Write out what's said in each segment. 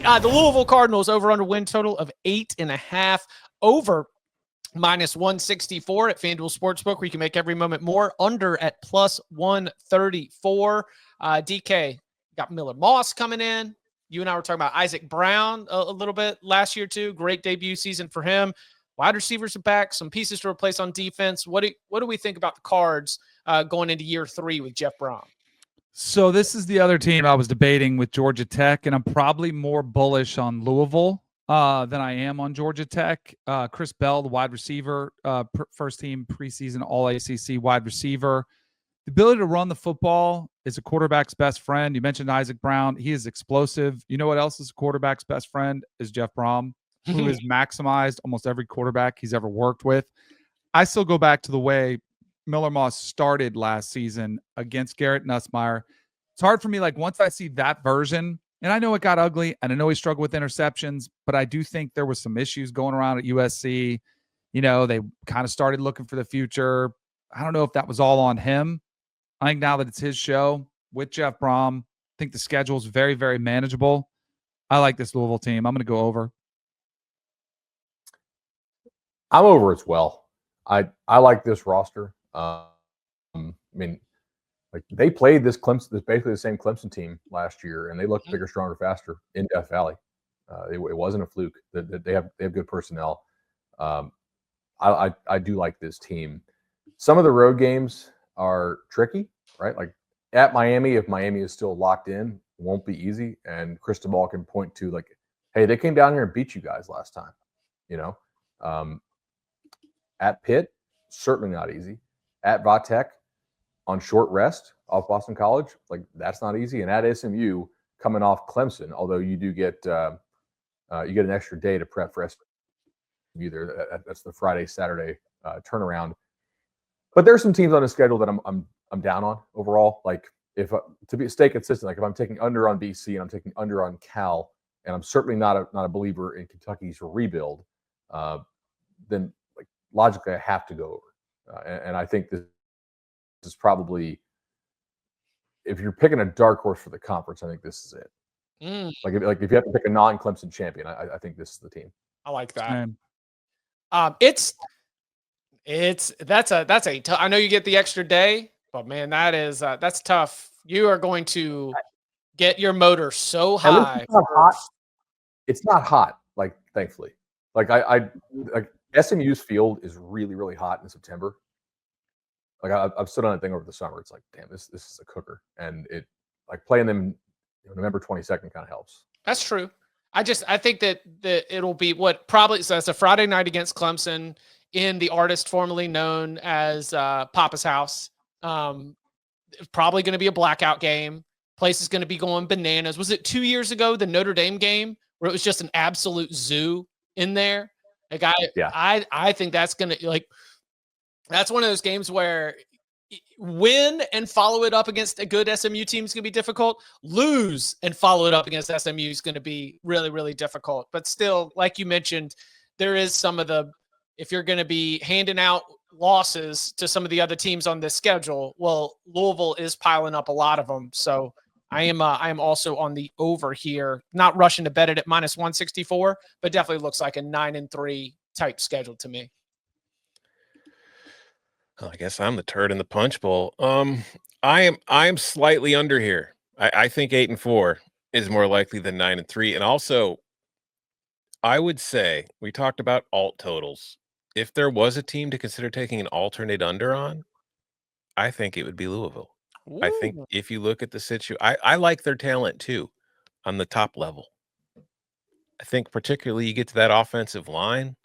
The Louisville Cardinals over under win total of 8.5, over -164 at FanDuel Sportsbook, where you can make every moment more. Under at +134. DK, got Miller Moss coming in. You and I were talking about Isaac Brown a little bit last year too. Great debut season for him. Wide receivers are back, some pieces to replace on defense. What do we think about the Cards going into year 3 with Jeff Brom? So this is the other team I was debating with Georgia Tech, and I'm probably more bullish on Louisville than I am on Georgia Tech. Chris Bell, the wide receiver, first team preseason All-ACC wide receiver. The ability to run the football is a quarterback's best friend. You mentioned Isaac Brown. He is explosive. You know what else is a quarterback's best friend? Is Jeff Brom, who has maximized almost every quarterback he's ever worked with. I still go back to the way Miller Moss started last season against Garrett Nussmeier. It's hard for me, like, once I see that version, and I know it got ugly, and I know he struggled with interceptions, but I do think there was some issues going around at USC. You know, they kind of started looking for the future. I don't know if that was all on him. I think now that it's his show with Jeff Brom, I think the schedule is very, very manageable. I like this Louisville team. I'm going to go over. I'm over as well. I like this roster. I mean, like, they played this basically the same Clemson team last year, and they looked bigger, stronger, faster in Death Valley. It wasn't a fluke. They have good personnel. I do like this team. Some of the road games are tricky, right? Like at Miami, if Miami is still locked in, it won't be easy. And Cristobal can point to, like, hey, they came down here and beat you guys last time. You know, at Pitt, certainly not easy. At Vatech, on short rest off Boston College, like, that's not easy. And at SMU, coming off Clemson, although you do get an extra day to prep for SMU there. That's the Friday, Saturday turnaround. But there's some teams on the schedule that I'm down on overall. Like, if to stay consistent, like if I'm taking under on BC and I'm taking under on Cal, and I'm certainly not a believer in Kentucky's rebuild, then, like, logically I have to go over. And I think this is probably, if you're picking a dark horse for the conference, I think this is it. Like if you have to pick a non-Clemson champion, I think this is the team. I like that. I know you get the extra day, but man, that's tough. You are going to get your motor so high. It's not hot. It's not hot, like, thankfully. Like like SMU's field is really, really hot in September. Like I've stood on a thing over the summer. It's like, damn, this is a cooker, and it, like, playing them November 22nd kind of helps. That's true. I think that it'll be so it's a Friday night against Clemson in the artist formerly known as Papa's House. Probably going to be a blackout game. Place is going to be going bananas. Was it 2 years ago, the Notre Dame game, where it was just an absolute zoo in there? Like, I think that's going to, like, that's one of those games where win and follow it up against a good SMU team is going to be difficult. Lose and follow it up against SMU is going to be really, really difficult. But still, like you mentioned, there is some of the, if you're going to be handing out losses to some of the other teams on this schedule, well, Louisville is piling up a lot of them. So I am also on the over here, not rushing to bet it at -164, but definitely looks like a 9-3 type schedule to me. Well, I guess I'm the turd in the punch bowl. I'm slightly under here. I think 8-4 is more likely than 9-3. And also, I would say, we talked about alt totals. If there was a team to consider taking an alternate under on, I think it would be Louisville. Ooh. I think if you look at the situation, I like their talent too on the top level. I think particularly you get to that offensive line.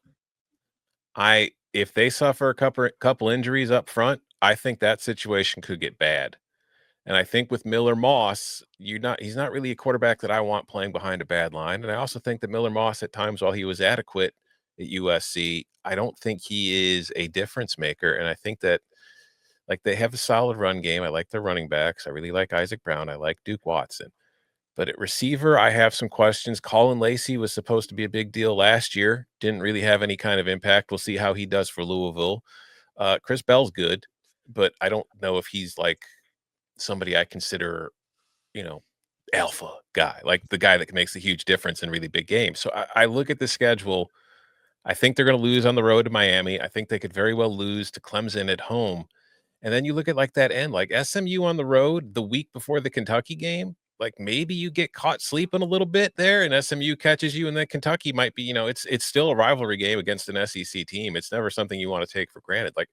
If they suffer a couple injuries up front, I think that situation could get bad. And I think with Miller Moss, he's not really a quarterback that I want playing behind a bad line. And I also think that Miller Moss, at times while he was adequate at USC, I don't think he is a difference maker. And I think that, like, they have a solid run game. I like their running backs. I really like Isaac Brown. I like Duke Watson. But at receiver, I have some questions. Colin Lacey was supposed to be a big deal last year. Didn't really have any kind of impact. We'll see how he does for Louisville. Chris Bell's good, but I don't know if he's like somebody I consider, alpha guy, like the guy that makes a huge difference in really big games. So I look at the schedule. I think they're going to lose on the road to Miami. I think they could very well lose to Clemson at home. And then you look at like that end, like SMU on the road the week before the Kentucky game. Like maybe you get caught sleeping a little bit there and SMU catches you, and then Kentucky might be, it's still a rivalry game against an SEC team. It's never something you want to take for granted. Like,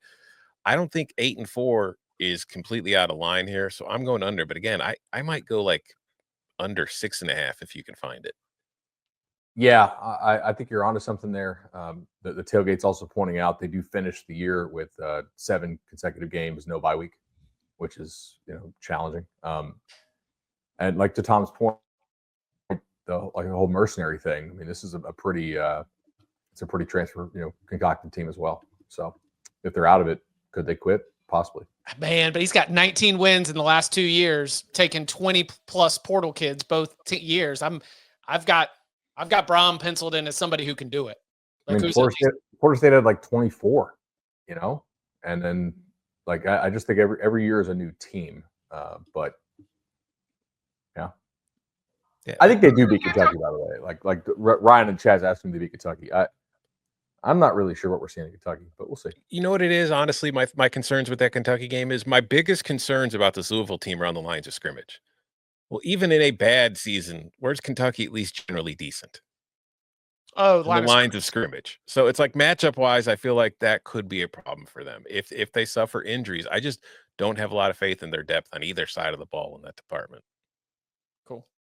I don't think 8-4 is completely out of line here. So I'm going under. But again, I might go like under 6.5 if you can find it. Yeah, I think you're onto something there. The tailgate's also pointing out they do finish the year with 7 consecutive games, no bye week, which is challenging. And like to Tom's point, the whole mercenary thing. I mean, this is a pretty it's a pretty transfer concocted team as well. So if they're out of it, could they quit? Possibly. Man, but he's got 19 wins in the last 2 years, taking 20 plus portal kids both years. I've got Braum penciled in as somebody who can do it. Like, I mean, Florida State had like 24, and then like I just think every year is a new team. But yeah, I think they do beat Kentucky. By the way, like Ryan and Chaz asked them to beat Kentucky. I'm not really sure what we're seeing in Kentucky, but we'll see. You know what it is? Honestly, my concerns with that Kentucky game is my biggest concerns about this Louisville team are on the lines of scrimmage. Well, even in a bad season, where's Kentucky at least generally decent? Oh, the lines of scrimmage. So it's like matchup wise, I feel like that could be a problem for them. If they suffer injuries, I just don't have a lot of faith in their depth on either side of the ball in that department. Cool.